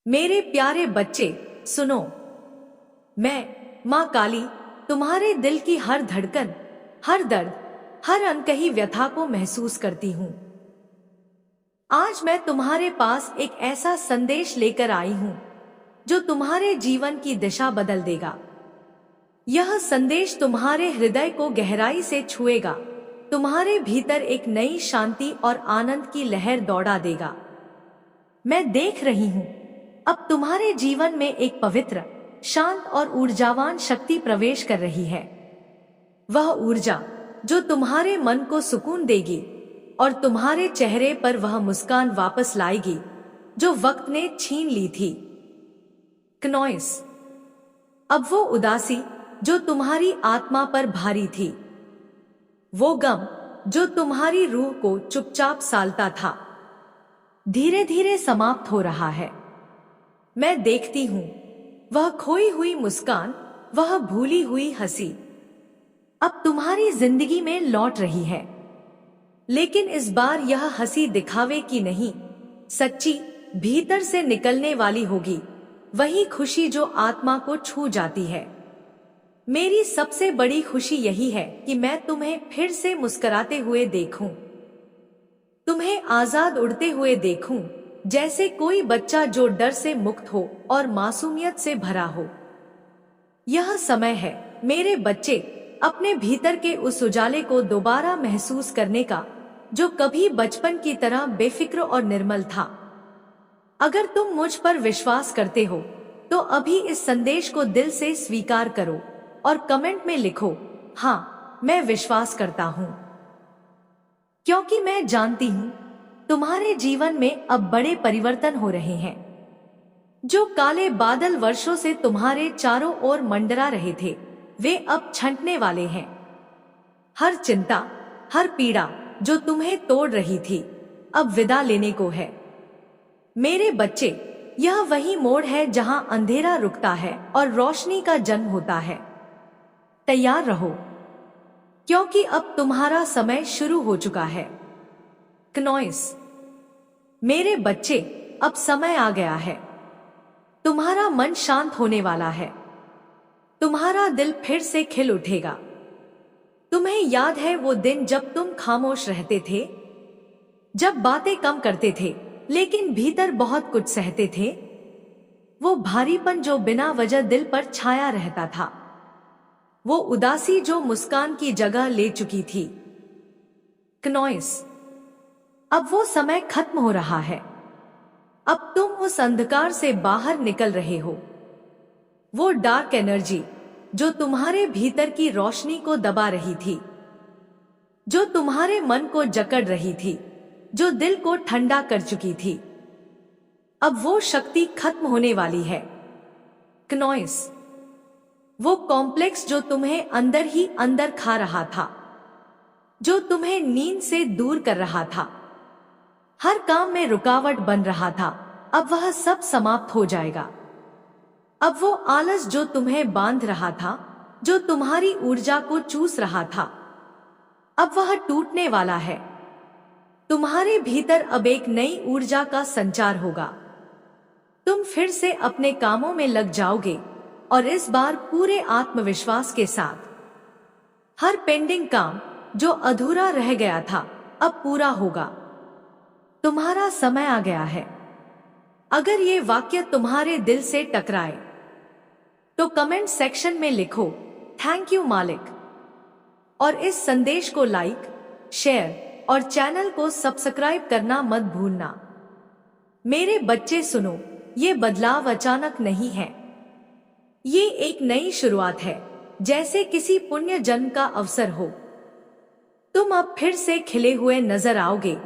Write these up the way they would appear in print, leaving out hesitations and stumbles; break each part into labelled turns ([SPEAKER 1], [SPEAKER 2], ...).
[SPEAKER 1] मेरे प्यारे बच्चे सुनो, मैं माँ काली तुम्हारे दिल की हर धड़कन, हर दर्द, हर अनकही व्यथा को महसूस करती हूँ। आज मैं तुम्हारे पास एक ऐसा संदेश लेकर आई हूँ जो तुम्हारे जीवन की दिशा बदल देगा। यह संदेश तुम्हारे हृदय को गहराई से छुएगा, तुम्हारे भीतर एक नई शांति और आनंद की लहर दौड़ा देगा। मैं देख रही हूँ अब तुम्हारे जीवन में एक पवित्र, शांत और ऊर्जावान शक्ति प्रवेश कर रही है। वह ऊर्जा जो तुम्हारे मन को सुकून देगी और तुम्हारे चेहरे पर वह मुस्कान वापस लाएगी जो वक्त ने छीन ली थी। क्नॉइस, अब वो उदासी जो तुम्हारी आत्मा पर भारी थी, वो गम जो तुम्हारी रूह को चुपचाप सालता था, धीरे धीरे समाप्त हो रहा है। मैं देखती हूँ वह खोई हुई मुस्कान, वह भूली हुई हंसी अब तुम्हारी जिंदगी में लौट रही है। लेकिन इस बार यह हंसी दिखावे की नहीं, सच्ची, भीतर से निकलने वाली होगी। वही खुशी जो आत्मा को छू जाती है। मेरी सबसे बड़ी खुशी यही है कि मैं तुम्हें फिर से मुस्कुराते हुए देखूं, तुम्हें आजाद उड़ते हुए देखूं, जैसे कोई बच्चा जो डर से मुक्त हो और मासूमियत से भरा हो। यह समय है मेरे बच्चे, अपने भीतर के उस उजाले को दोबारा महसूस करने का जो कभी बचपन की तरह बेफिक्र और निर्मल था। अगर तुम मुझ पर विश्वास करते हो तो अभी इस संदेश को दिल से स्वीकार करो और कमेंट में लिखो, हाँ मैं विश्वास करता हूँ। क्योंकि मैं जानती हूँ तुम्हारे जीवन में अब बड़े परिवर्तन हो रहे हैं। जो काले बादल वर्षों से तुम्हारे चारों ओर मंडरा रहे थे, वे अब छंटने वाले हैं। हर चिंता, हर पीड़ा जो तुम्हें तोड़ रही थी, अब विदा लेने को है। मेरे बच्चे, यह वही मोड़ है जहां अंधेरा रुकता है और रोशनी का जन्म होता है। तैयार रहो, क्योंकि अब तुम्हारा समय शुरू हो चुका है। क्नॉइस, मेरे बच्चे, अब समय आ गया है। तुम्हारा मन शांत होने वाला है, तुम्हारा दिल फिर से खिल उठेगा। तुम्हें याद है वो दिन जब तुम खामोश रहते थे, जब बातें कम करते थे लेकिन भीतर बहुत कुछ सहते थे? वो भारीपन जो बिना वजह दिल पर छाया रहता था, वो उदासी जो मुस्कान की जगह ले चुकी थी। क्नॉइस, अब वो समय खत्म हो रहा है। अब तुम उस अंधकार से बाहर निकल रहे हो। वो डार्क एनर्जी जो तुम्हारे भीतर की रोशनी को दबा रही थी, जो तुम्हारे मन को जकड़ रही थी, जो दिल को ठंडा कर चुकी थी, अब वो शक्ति खत्म होने वाली है। क्नॉइस, वो कॉम्प्लेक्स जो तुम्हें अंदर ही अंदर खा रहा था, जो तुम्हें नींद से दूर कर रहा था, हर काम में रुकावट बन रहा था, अब वह सब समाप्त हो जाएगा। अब वो आलस जो तुम्हें बांध रहा था, जो तुम्हारी ऊर्जा को चूस रहा था, अब वह टूटने वाला है। तुम्हारे भीतर अब एक नई ऊर्जा का संचार होगा। तुम फिर से अपने कामों में लग जाओगे और इस बार पूरे आत्मविश्वास के साथ। हर पेंडिंग काम जो अधूरा रह गया था, अब पूरा होगा। तुम्हारा समय आ गया है। अगर ये वाक्य तुम्हारे दिल से टकराए तो कमेंट सेक्शन में लिखो, थैंक यू मालिक। और इस संदेश को लाइक, शेयर और चैनल को सब्सक्राइब करना मत भूलना। मेरे बच्चे सुनो, ये बदलाव अचानक नहीं है। ये एक नई शुरुआत है, जैसे किसी पुण्य जन्म का अवसर हो। तुम अब फिर से खिले हुए नजर आओगे,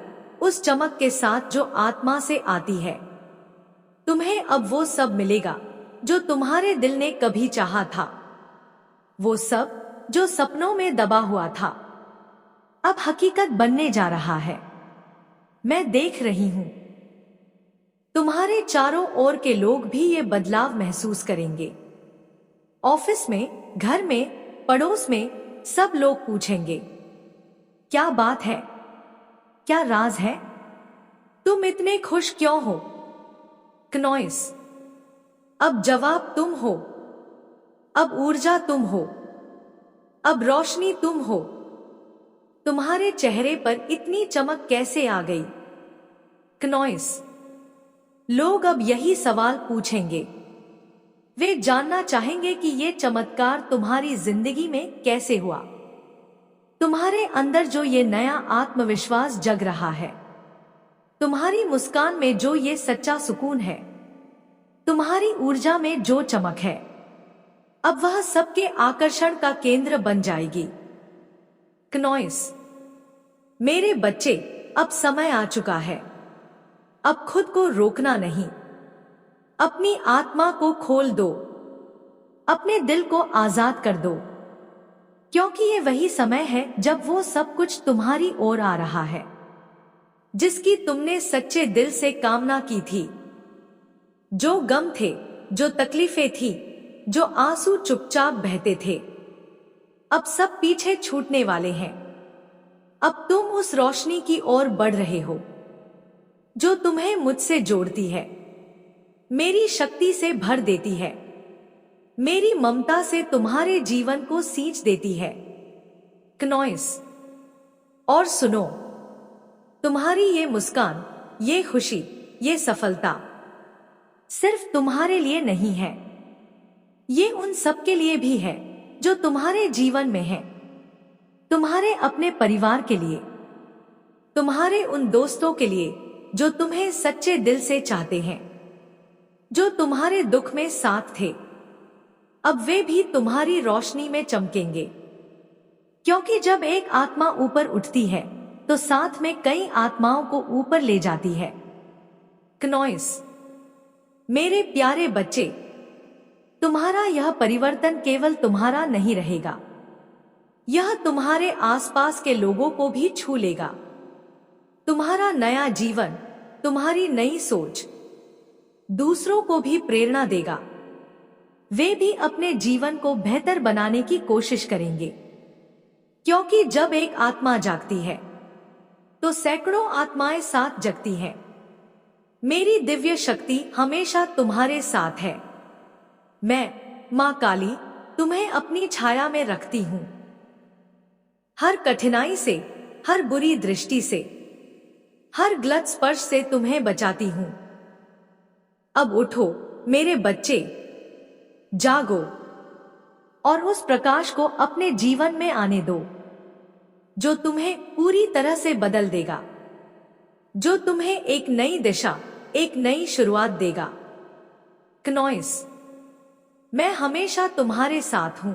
[SPEAKER 1] उस चमक के साथ जो आत्मा से आती है। तुम्हें अब वो सब मिलेगा जो तुम्हारे दिल ने कभी चाहा था, वो सब जो सपनों में दबा हुआ था, अब हकीकत बनने जा रहा है। मैं देख रही हूं तुम्हारे चारों ओर के लोग भी ये बदलाव महसूस करेंगे। ऑफिस में, घर में, पड़ोस में, सब लोग पूछेंगे, क्या बात है, क्या राज है, तुम इतने खुश क्यों हो? क्नॉइस, अब जवाब तुम हो, अब ऊर्जा तुम हो, अब रोशनी तुम हो। तुम्हारे चेहरे पर इतनी चमक कैसे आ गई? क्नॉइस। लोग अब यही सवाल पूछेंगे। वे जानना चाहेंगे कि ये चमत्कार तुम्हारी जिंदगी में कैसे हुआ। तुम्हारे अंदर जो ये नया आत्मविश्वास जग रहा है, तुम्हारी मुस्कान में जो ये सच्चा सुकून है, तुम्हारी ऊर्जा में जो चमक है, अब वह सबके आकर्षण का केंद्र बन जाएगी। क्नॉइस। मेरे बच्चे, अब समय आ चुका है। अब खुद को रोकना नहीं, अपनी आत्मा को खोल दो, अपने दिल को आजाद कर दो, क्योंकि ये वही समय है जब वो सब कुछ तुम्हारी ओर आ रहा है जिसकी तुमने सच्चे दिल से कामना की थी। जो गम थे, जो तकलीफें थी, जो आंसू चुपचाप बहते थे, अब सब पीछे छूटने वाले हैं। अब तुम उस रोशनी की ओर बढ़ रहे हो जो तुम्हें मुझसे जोड़ती है, मेरी शक्ति से भर देती है, मेरी ममता से तुम्हारे जीवन को सींच देती है। क्नॉइस। और सुनो, तुम्हारी ये मुस्कान, ये खुशी, ये सफलता सिर्फ तुम्हारे लिए नहीं है, ये उन सब के लिए भी है जो तुम्हारे जीवन में है। तुम्हारे अपने परिवार के लिए, तुम्हारे उन दोस्तों के लिए जो तुम्हें सच्चे दिल से चाहते हैं, जो तुम्हारे दुख में साथ थे। अब वे भी तुम्हारी रोशनी में चमकेंगे, क्योंकि जब एक आत्मा ऊपर उठती है तो साथ में कई आत्माओं को ऊपर ले जाती है। क्नॉइस। मेरे प्यारे बच्चे, तुम्हारा यह परिवर्तन केवल तुम्हारा नहीं रहेगा, यह तुम्हारे आसपास के लोगों को भी छू लेगा। तुम्हारा नया जीवन, तुम्हारी नई सोच दूसरों को भी प्रेरणा देगा। वे भी अपने जीवन को बेहतर बनाने की कोशिश करेंगे, क्योंकि जब एक आत्मा जागती है तो सैकड़ों आत्माएं साथ जगती हैं। मेरी दिव्य शक्ति हमेशा तुम्हारे साथ है। मैं, मां काली, तुम्हें अपनी छाया में रखती हूं। हर कठिनाई से, हर बुरी दृष्टि से, हर गलत स्पर्श से तुम्हें बचाती हूं। अब उठो मेरे बच्चे, जागो और उस प्रकाश को अपने जीवन में आने दो जो तुम्हें पूरी तरह से बदल देगा, जो तुम्हें एक नई दिशा, एक नई शुरुआत देगा। क्नॉइस। मैं हमेशा तुम्हारे साथ हूं,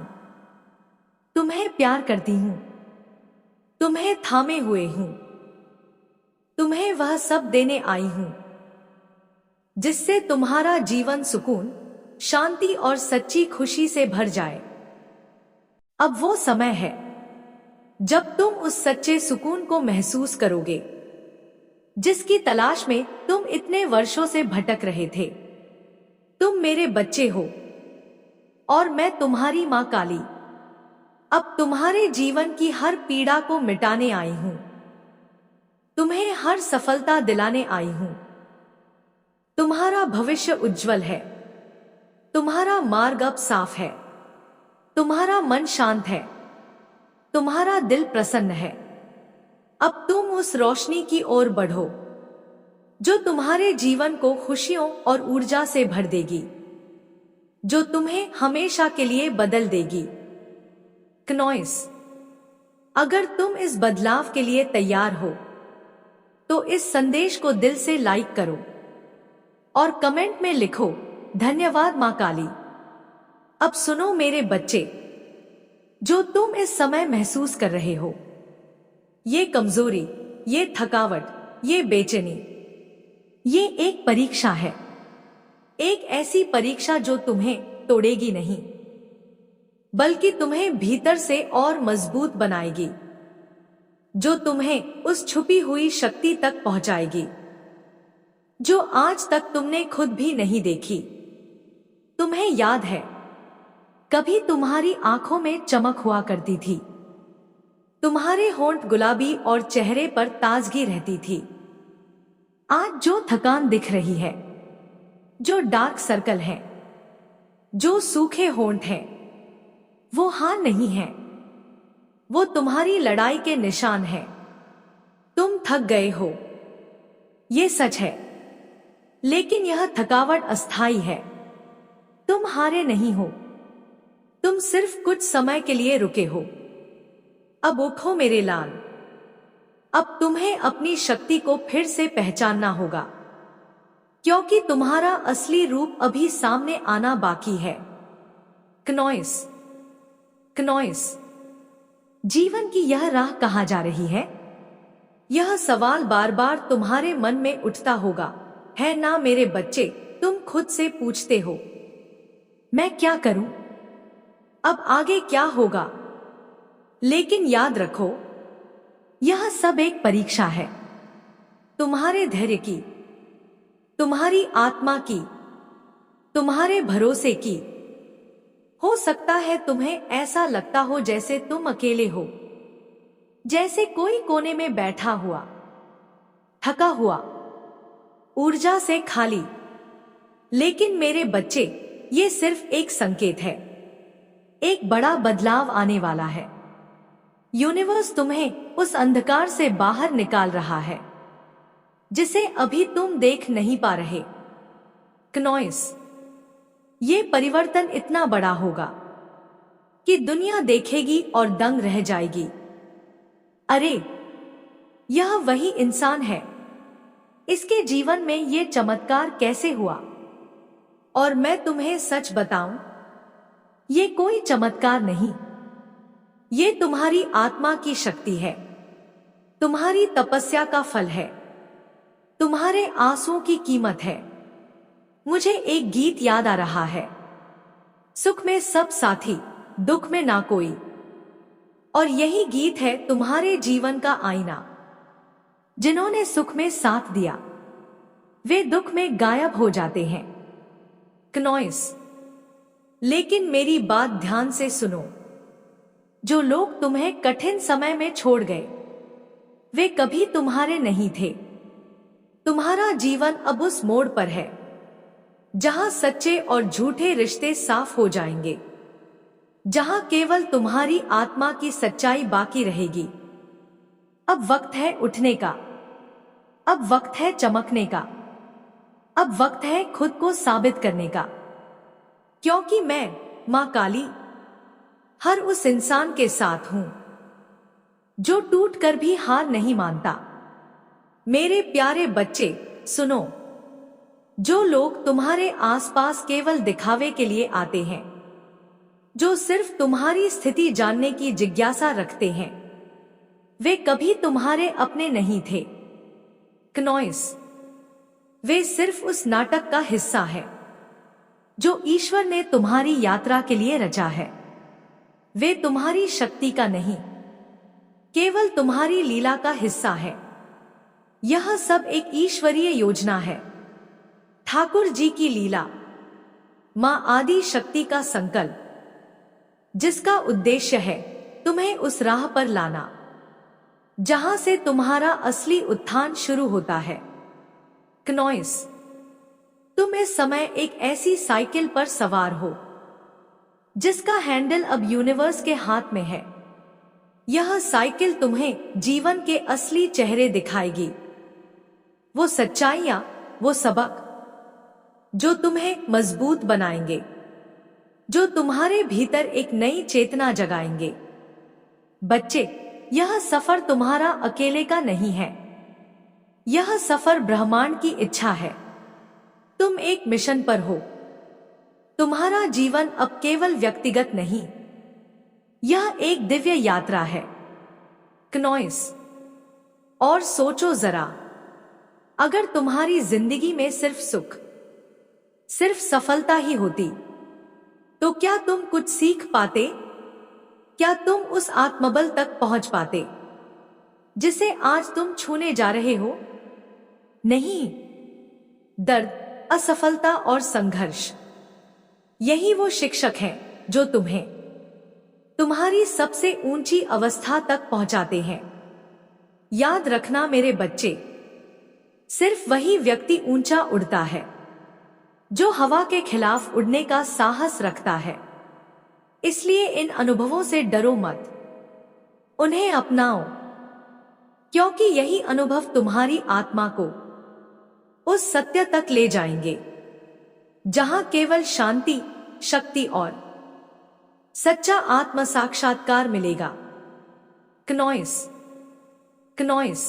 [SPEAKER 1] तुम्हें प्यार करती हूं, तुम्हें थामे हुए हूं, तुम्हें वह सब देने आई हूं जिससे तुम्हारा जीवन सुकून, शांति और सच्ची खुशी से भर जाए। अब वो समय है जब तुम उस सच्चे सुकून को महसूस करोगे जिसकी तलाश में तुम इतने वर्षों से भटक रहे थे। तुम मेरे बच्चे हो और मैं तुम्हारी मां काली अब तुम्हारे जीवन की हर पीड़ा को मिटाने आई हूं, तुम्हें हर सफलता दिलाने आई हूं। तुम्हारा भविष्य उज्जवल है, तुम्हारा मार्ग अब साफ है, तुम्हारा मन शांत है, तुम्हारा दिल प्रसन्न है। अब तुम उस रोशनी की ओर बढ़ो जो तुम्हारे जीवन को खुशियों और ऊर्जा से भर देगी, जो तुम्हें हमेशा के लिए बदल देगी। क्नॉइस। अगर तुम इस बदलाव के लिए तैयार हो तो इस संदेश को दिल से लाइक करो और कमेंट में लिखो, धन्यवाद मां काली। अब सुनो मेरे बच्चे, जो तुम इस समय महसूस कर रहे हो, ये कमजोरी, ये थकावट, ये बेचैनी, ये एक परीक्षा है। एक ऐसी परीक्षा जो तुम्हें तोड़ेगी नहीं, बल्कि तुम्हें भीतर से और मजबूत बनाएगी, जो तुम्हें उस छुपी हुई शक्ति तक पहुंचाएगी जो आज तक तुमने खुद भी नहीं देखी। तुम्हें याद है, कभी तुम्हारी आंखों में चमक हुआ करती थी, तुम्हारे होंठ गुलाबी और चेहरे पर ताजगी रहती थी। आज जो थकान दिख रही है, जो डार्क सर्कल है, जो सूखे होंठ हैं वो हार नहीं है, वो तुम्हारी लड़ाई के निशान हैं। तुम थक गए हो, ये सच है, लेकिन यह थकावट अस्थाई है। तुम हारे नहीं हो, तुम सिर्फ कुछ समय के लिए रुके हो। अब उठो मेरे लाल, अब तुम्हें अपनी शक्ति को फिर से पहचानना होगा, क्योंकि तुम्हारा असली रूप अभी सामने आना बाकी है। क्नॉइस, क्नॉइस, जीवन की यह राह कहाँ जा रही है? यह सवाल बार बार तुम्हारे मन में उठता होगा, है ना मेरे बच्चे? तुम खुद से पूछते हो, मैं क्या करूं? अब आगे क्या होगा? लेकिन याद रखो, यह सब एक परीक्षा है, तुम्हारे धैर्य की, तुम्हारी आत्मा की, तुम्हारे भरोसे की। हो सकता है तुम्हें ऐसा लगता हो जैसे तुम अकेले हो, जैसे कोई कोने में बैठा हुआ, थका हुआ, ऊर्जा से खाली। लेकिन मेरे बच्चे, ये सिर्फ एक संकेत है, एक बड़ा बदलाव आने वाला है। यूनिवर्स तुम्हें उस अंधकार से बाहर निकाल रहा है जिसे अभी तुम देख नहीं पा रहे। क्नॉइस, ये परिवर्तन इतना बड़ा होगा कि दुनिया देखेगी और दंग रह जाएगी। अरे, यह वही इंसान है, इसके जीवन में ये चमत्कार कैसे हुआ? और मैं तुम्हें सच बताऊं, ये कोई चमत्कार नहीं, ये तुम्हारी आत्मा की शक्ति है, तुम्हारी तपस्या का फल है, तुम्हारे आंसुओं की कीमत है। मुझे एक गीत याद आ रहा है, सुख में सब साथी, दुख में ना कोई। और यही गीत है तुम्हारे जीवन का आईना। जिन्होंने सुख में साथ दिया, वे दुख में गायब हो जाते हैं। क्नॉइस, लेकिन मेरी बात ध्यान से सुनो, जो लोग तुम्हें कठिन समय में छोड़ गए, वे कभी तुम्हारे नहीं थे। तुम्हारा जीवन अब उस मोड़ पर है जहां सच्चे और झूठे रिश्ते साफ हो जाएंगे, जहां केवल तुम्हारी आत्मा की सच्चाई बाकी रहेगी। अब वक्त है उठने का, अब वक्त है चमकने का, अब वक्त है खुद को साबित करने का। क्योंकि मैं, मां काली, हर उस इंसान के साथ हूं जो टूट कर भी हार नहीं मानता। मेरे प्यारे बच्चे, सुनो, जो लोग तुम्हारे आसपास केवल दिखावे के लिए आते हैं, जो सिर्फ तुम्हारी स्थिति जानने की जिज्ञासा रखते हैं, वे कभी तुम्हारे अपने नहीं थे। क्नॉइस, वे सिर्फ उस नाटक का हिस्सा है जो ईश्वर ने तुम्हारी यात्रा के लिए रचा है। वे तुम्हारी शक्ति का नहीं, केवल तुम्हारी लीला का हिस्सा है। यह सब एक ईश्वरीय योजना है, ठाकुर जी की लीला, मां आदि शक्ति का संकल्प, जिसका उद्देश्य है तुम्हें उस राह पर लाना जहां से तुम्हारा असली उत्थान शुरू होता है। क्नॉइस, तुम इस समय एक ऐसी साइकिल पर सवार हो जिसका हैंडल अब यूनिवर्स के हाथ में है। यह साइकिल तुम्हें जीवन के असली चेहरे दिखाएगी, वो सच्चाइयां, वो सबक जो तुम्हें मजबूत बनाएंगे, जो तुम्हारे भीतर एक नई चेतना जगाएंगे। बच्चे, यह सफर तुम्हारा अकेले का नहीं है, यह सफर ब्रह्मांड की इच्छा है। तुम एक मिशन पर हो, तुम्हारा जीवन अब केवल व्यक्तिगत नहीं, यह एक दिव्य यात्रा है। क्नॉइस, और सोचो जरा, अगर तुम्हारी जिंदगी में सिर्फ सुख, सिर्फ सफलता ही होती, तो क्या तुम कुछ सीख पाते? क्या तुम उस आत्मबल तक पहुंच पाते जिसे आज तुम छूने जा रहे हो? नहीं, दर्द, असफलता और संघर्ष, यही वो शिक्षक हैं जो तुम्हें तुम्हारी सबसे ऊंची अवस्था तक पहुंचाते हैं। याद रखना मेरे बच्चे, सिर्फ वही व्यक्ति ऊंचा उड़ता है जो हवा के खिलाफ उड़ने का साहस रखता है। इसलिए इन अनुभवों से डरो मत, उन्हें अपनाओ, क्योंकि यही अनुभव तुम्हारी आत्मा को उस सत्य तक ले जाएंगे जहां केवल शांति, शक्ति और सच्चा आत्म साक्षात्कार मिलेगा। क्नॉइस क्नॉइस,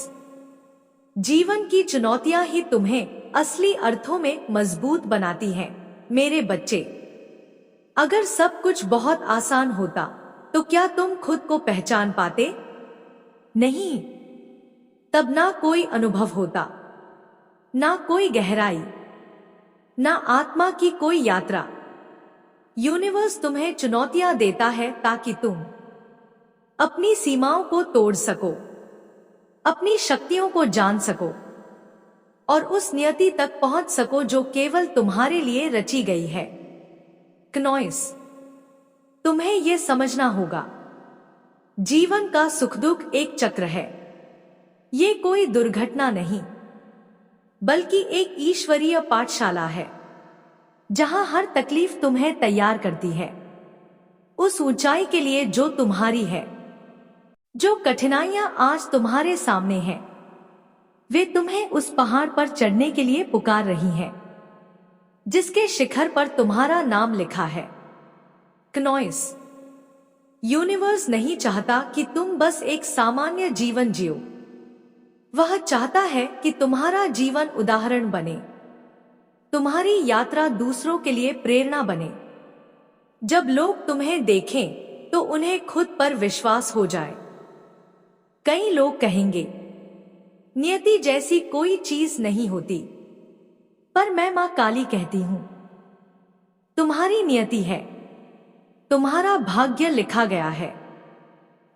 [SPEAKER 1] जीवन की चुनौतियां ही तुम्हें असली अर्थों में मजबूत बनाती हैं। मेरे बच्चे, अगर सब कुछ बहुत आसान होता तो क्या तुम खुद को पहचान पाते? नहीं, तब ना कोई अनुभव होता, ना कोई गहराई, ना आत्मा की कोई यात्रा। यूनिवर्स तुम्हें चुनौतियां देता है ताकि तुम अपनी सीमाओं को तोड़ सको, अपनी शक्तियों को जान सको और उस नियति तक पहुंच सको जो केवल तुम्हारे लिए रची गई है। क्नॉइस, तुम्हें यह समझना होगा, जीवन का सुख दुख एक चक्र है। ये कोई दुर्घटना नहीं, बल्कि एक ईश्वरीय पाठशाला है जहां हर तकलीफ तुम्हें तैयार करती है उस ऊंचाई के लिए जो तुम्हारी है। जो कठिनाइयां आज तुम्हारे सामने हैं, वे तुम्हें उस पहाड़ पर चढ़ने के लिए पुकार रही हैं जिसके शिखर पर तुम्हारा नाम लिखा है। क्नॉइस, यूनिवर्स नहीं चाहता कि तुम बस एक सामान्य जीवन जियो, वह चाहता है कि तुम्हारा जीवन उदाहरण बने, तुम्हारी यात्रा दूसरों के लिए प्रेरणा बने। जब लोग तुम्हें देखें तो उन्हें खुद पर विश्वास हो जाए। कई लोग कहेंगे, नियति जैसी कोई चीज नहीं होती, पर मैं मां काली कहती हूं, तुम्हारी नियति है, तुम्हारा भाग्य लिखा गया है,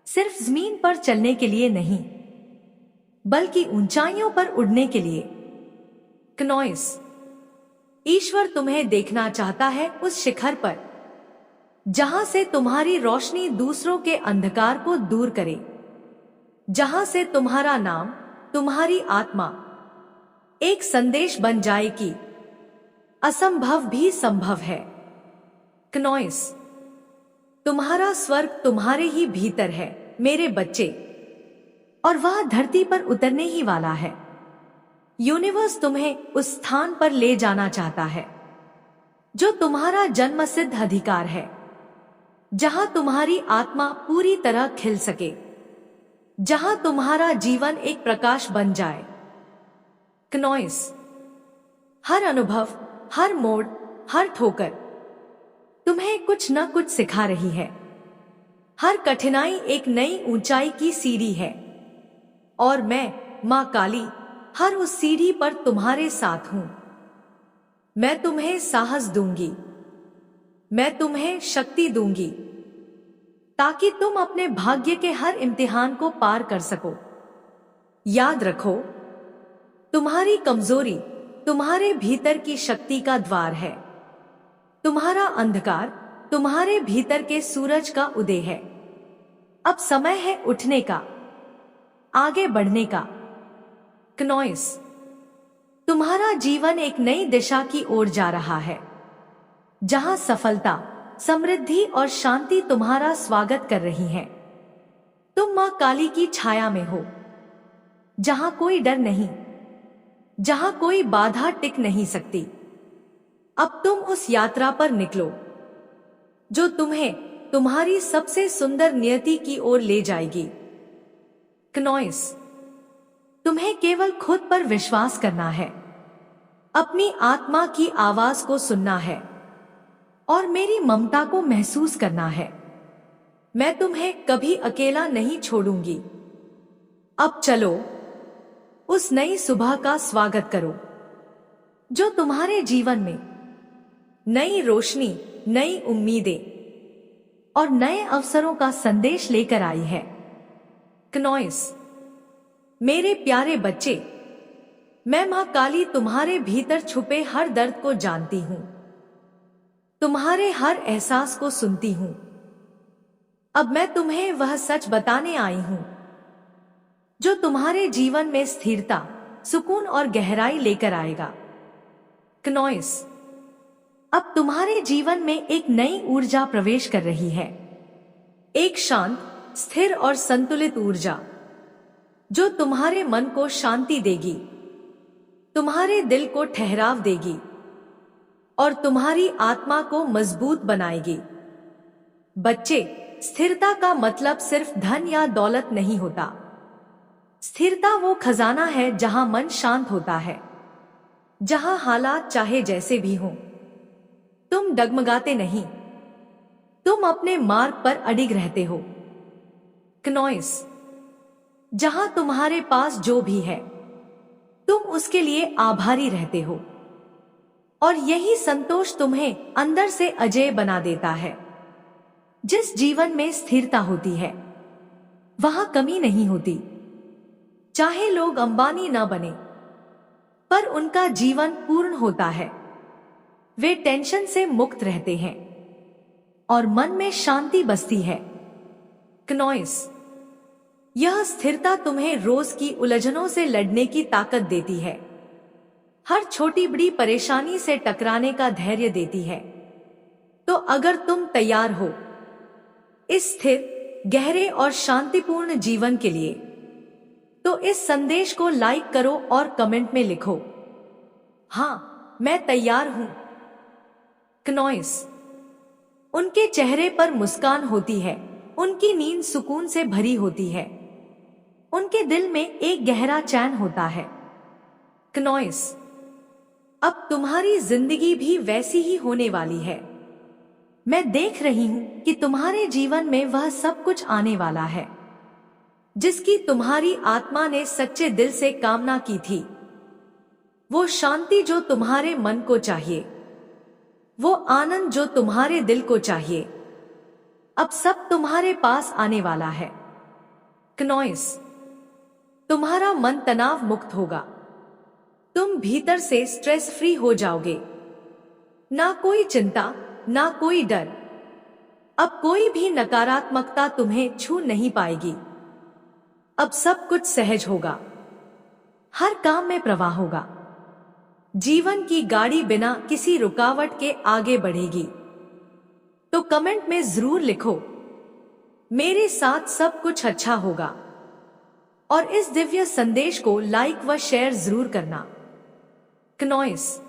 [SPEAKER 1] सिर्फ जमीन पर चलने के लिए नहीं, बल्कि ऊंचाइयों पर उड़ने के लिए। क्नॉइस, ईश्वर तुम्हें देखना चाहता है उस शिखर पर जहां से तुम्हारी रोशनी दूसरों के अंधकार को दूर करे, जहां से तुम्हारा नाम, तुम्हारी आत्मा एक संदेश बन जाए कि असंभव भी संभव है। क्नॉइस, तुम्हारा स्वर्ग तुम्हारे ही भीतर है मेरे बच्चे, और वह धरती पर उतरने ही वाला है। यूनिवर्स तुम्हें उस स्थान पर ले जाना चाहता है जो तुम्हारा जन्मसिद्ध अधिकार है, जहां तुम्हारी आत्मा पूरी तरह खिल सके, जहां तुम्हारा जीवन एक प्रकाश बन जाए। क्नॉइस, हर अनुभव, हर मोड़, हर ठोकर तुम्हें कुछ न कुछ सिखा रही है। हर कठिनाई एक नई ऊंचाई की सीढ़ी है, और मैं मां काली हर उस सीढ़ी पर तुम्हारे साथ हूं। मैं तुम्हें साहस दूंगी, मैं तुम्हें शक्ति दूंगी, ताकि तुम अपने भाग्य के हर इम्तिहान को पार कर सको। याद रखो, तुम्हारी कमजोरी तुम्हारे भीतर की शक्ति का द्वार है, तुम्हारा अंधकार तुम्हारे भीतर के सूरज का उदय है। अब समय है उठने का, आगे बढ़ने का। क्नॉइस, तुम्हारा जीवन एक नई दिशा की ओर जा रहा है, जहां सफलता, समृद्धि और शांति तुम्हारा स्वागत कर रही है। तुम मां काली की छाया में हो, जहां कोई डर नहीं, जहां कोई बाधा टिक नहीं सकती। अब तुम उस यात्रा पर निकलो जो तुम्हें तुम्हारी सबसे सुंदर नियति की ओर ले जाएगी। क्नॉइस, तुम्हें केवल खुद पर विश्वास करना है, अपनी आत्मा की आवाज को सुनना है और मेरी ममता को महसूस करना है। मैं तुम्हें कभी अकेला नहीं छोड़ूंगी। अब चलो, उस नई सुबह का स्वागत करो जो तुम्हारे जीवन में नई रोशनी, नई उम्मीदें और नए अवसरों का संदेश लेकर आई है। क्नॉइस, मेरे प्यारे बच्चे, मैं मां काली तुम्हारे भीतर छुपे हर दर्द को जानती हूं, तुम्हारे हर एहसास को सुनती हूं। अब मैं तुम्हें वह सच बताने आई हूं जो तुम्हारे जीवन में स्थिरता, सुकून और गहराई लेकर आएगा। क्नॉइस, अब तुम्हारे जीवन में एक नई ऊर्जा प्रवेश कर रही है, एक शांत, स्थिर और संतुलित ऊर्जा जो तुम्हारे मन को शांति देगी, तुम्हारे दिल को ठहराव देगी और तुम्हारी आत्मा को मजबूत बनाएगी। बच्चे, स्थिरता का मतलब सिर्फ धन या दौलत नहीं होता। स्थिरता वो खजाना है जहां मन शांत होता है, जहां हालात चाहे जैसे भी हों, तुम डगमगाते नहीं, तुम अपने मार्ग पर अडिग रहते हो। क्नॉइस, जहां तुम्हारे पास जो भी है तुम उसके लिए आभारी रहते हो और यही संतोष तुम्हें अंदर से अजेय बना देता है। जिस जीवन में स्थिरता होती है वहां कमी नहीं होती। चाहे लोग अंबानी न बने, पर उनका जीवन पूर्ण होता है। वे टेंशन से मुक्त रहते हैं और मन में शांति बसती है। क्नॉइस, यह स्थिरता तुम्हें रोज की उलझनों से लड़ने की ताकत देती है, हर छोटी बड़ी परेशानी से टकराने का धैर्य देती है। तो अगर तुम तैयार हो इस स्थिर, गहरे और शांतिपूर्ण जीवन के लिए, तो इस संदेश को लाइक करो और कमेंट में लिखो, हाँ मैं तैयार हूं। क्नॉइस, उनके चेहरे पर मुस्कान होती है, उनकी नींद सुकून से भरी होती है, उनके दिल में एक गहरा चैन होता है। क्नॉइस, अब तुम्हारी जिंदगी भी वैसी ही होने वाली है। मैं देख रही हूं कि तुम्हारे जीवन में वह सब कुछ आने वाला है जिसकी तुम्हारी आत्मा ने सच्चे दिल से कामना की थी। वो शांति जो तुम्हारे मन को चाहिए, वो आनंद जो तुम्हारे दिल को चाहिए, अब सब तुम्हारे पास आने वाला है। क्नॉइस, तुम्हारा मन तनाव मुक्त होगा, तुम भीतर से स्ट्रेस फ्री हो जाओगे। ना कोई चिंता, ना कोई डर, अब कोई भी नकारात्मकता तुम्हें छू नहीं पाएगी। अब सब कुछ सहज होगा, हर काम में प्रवाह होगा। जीवन की गाड़ी बिना किसी रुकावट के आगे बढ़ेगी। तो कमेंट में जरूर लिखो, मेरे साथ सब कुछ अच्छा होगा, और इस दिव्य संदेश को लाइक व शेयर जरूर करना। क्नॉइस,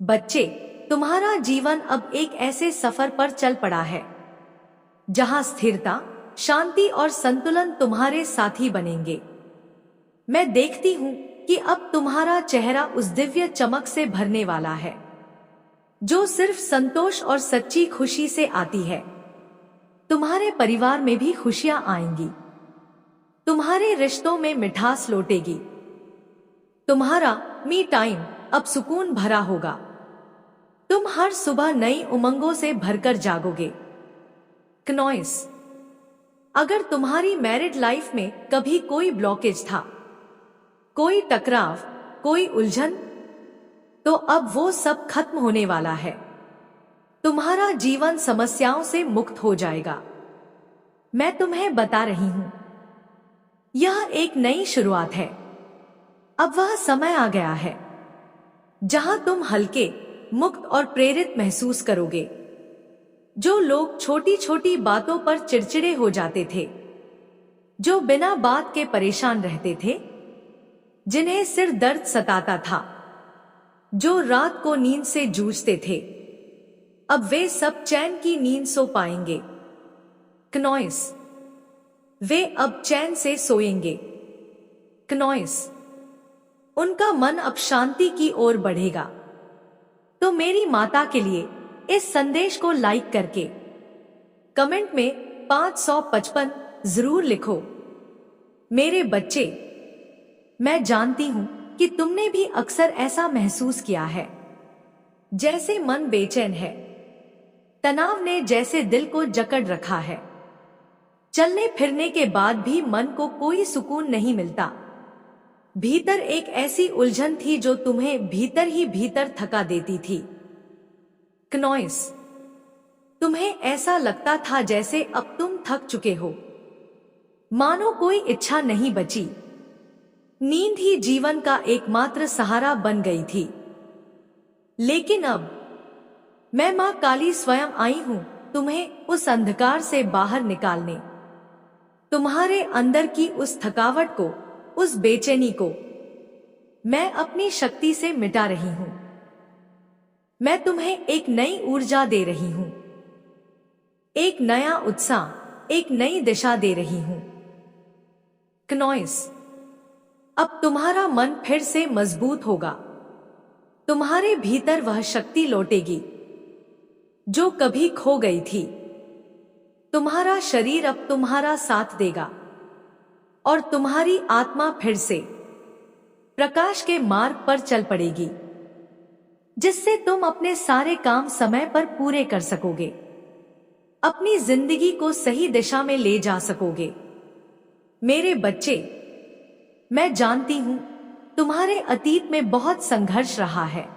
[SPEAKER 1] बच्चे, तुम्हारा जीवन अब एक ऐसे सफर पर चल पड़ा है जहां स्थिरता, शांति और संतुलन तुम्हारे साथी बनेंगे। मैं देखती हूं कि अब तुम्हारा चेहरा उस दिव्य चमक से भरने वाला है जो सिर्फ संतोष और सच्ची खुशी से आती है। तुम्हारे परिवार में भी खुशियां आएंगी, तुम्हारे रिश्तों में मिठास लौटेगी, तुम्हारा मी टाइम अब सुकून भरा होगा। तुम हर सुबह नई उमंगों से भरकर जागोगे। क्नॉइस, अगर तुम्हारी मैरिड लाइफ में कभी कोई ब्लॉकेज था, कोई टकराव, कोई उलझन, तो अब वो सब खत्म होने वाला है। तुम्हारा जीवन समस्याओं से मुक्त हो जाएगा। मैं तुम्हें बता रही हूं, यह एक नई शुरुआत है। अब वह समय आ गया है जहां तुम हल्के, मुक्त और प्रेरित महसूस करोगे। जो लोग छोटी छोटी बातों पर चिड़चिड़े हो जाते थे, जो बिना बात के परेशान रहते थे, जिन्हें सिर दर्द सताता था, जो रात को नींद से जूझते थे, अब वे सब चैन की नींद सो पाएंगे। क्नॉइस, वे अब चैन से सोएंगे। क्नॉइस, उनका मन अब शांति की ओर बढ़ेगा। तो मेरी माता के लिए इस संदेश को लाइक करके कमेंट में 555 जरूर लिखो। मेरे बच्चे, मैं जानती हूं कि तुमने भी अक्सर ऐसा महसूस किया है, जैसे मन बेचैन है, तनाव ने जैसे दिल को जकड़ रखा है। चलने फिरने के बाद भी मन को कोई सुकून नहीं मिलता। भीतर एक ऐसी उलझन थी जो तुम्हें भीतर ही भीतर थका देती थी। क्नॉइस, तुम्हें ऐसा लगता था जैसे अब तुम थक चुके हो, मानो कोई इच्छा नहीं बची। नींद ही जीवन का एकमात्र सहारा बन गई थी। लेकिन अब मैं माँ काली स्वयं आई हूँ तुम्हें उस अंधकार से बाहर निकालने, तुम्हारे अंदर की उस थकावट को, उस बेचैनी को मैं अपनी शक्ति से मिटा रही हूँ। मैं तुम्हें एक नई ऊर्जा दे रही हूँ, एक नया उत्साह, एक नई दिशा दे रही हूँ। क्नॉइस, अब तुम्हारा मन फिर से मजबूत होगा। तुम्हारे भीतर वह शक्ति लौटेगी जो कभी खो गई थी। तुम्हारा शरीर अब तुम्हारा साथ देगा और तुम्हारी आत्मा फिर से प्रकाश के मार्ग पर चल पड़ेगी, जिससे तुम अपने सारे काम समय पर पूरे कर सकोगे, अपनी जिंदगी को सही दिशा में ले जा सकोगे। मेरे बच्चे, मैं जानती हूं तुम्हारे अतीत में बहुत संघर्ष रहा है।